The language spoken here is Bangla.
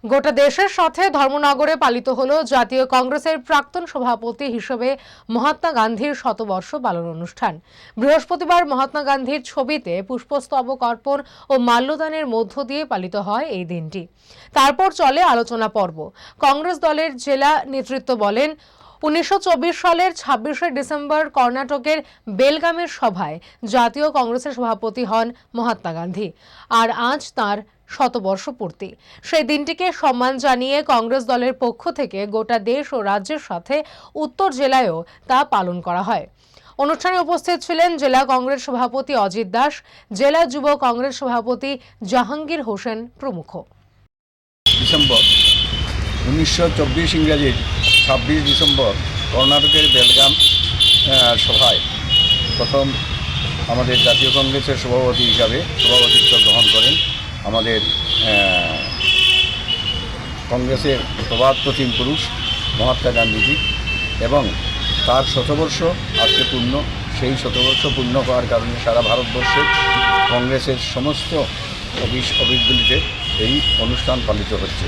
গোটা দেশের সাথে ধর্মনগরে পালিত হলো জাতীয় কংগ্রেসের প্রাক্তন সভাপতি হিসেবে মহাত্মা গান্ধীর শতবর্ষ পালন অনুষ্ঠান। বৃহস্পতিবার মহাত্মা গান্ধীর ছবিতে পুষ্পস্তবক অর্পণ ও মাল্যদানের মধ্য দিয়ে পালিত হয় এই দিনটি। তারপর চলে আলোচনা পর্ব। কংগ্রেস দলের জেলা নেতৃত্ব বলেন, 1924 সালের 26শে ডিসেম্বর কর্ণাটকের বেলগামের সভায় জাতীয় কংগ্রেসের সভাপতি হন মহাত্মা গান্ধী। আর আজ তাঁর শতবর্ষ পূর্তি। সেই দিনটিকে সম্মান জানিয়ে কংগ্রেস দলের পক্ষ থেকে গোটা দেশ ও রাজ্যের সাথে উত্তর জেলায়ও তা পালন করা হয়। অনুষ্ঠানে উপস্থিত ছিলেন জেলা কংগ্রেস সভাপতি অজিত দাস, জেলা যুব কংগ্রেস সভাপতি জাহাঙ্গীর হোসেন প্রমুখ। ডিসেম্বর 1924 ইংরাজির 26 ডিসেম্বর কর্ণাটকের বেলগাম সভায় প্রথম আমাদের জাতীয় কংগ্রেসের সভাপতি হিসাবে সভাপতিত্ব গ্রহণ করেন আমাদের কংগ্রেসের প্রবাদ প্রতিম পুরুষ মহাত্মা গান্ধীজি, এবং তার শতবর্ষ আজকে পূর্ণ। সেই শতবর্ষ পূর্ণ হওয়ার কারণে সারা ভারতবর্ষের কংগ্রেসের সমস্ত অফিসগুলিতে এই অনুষ্ঠান পালিত হচ্ছে।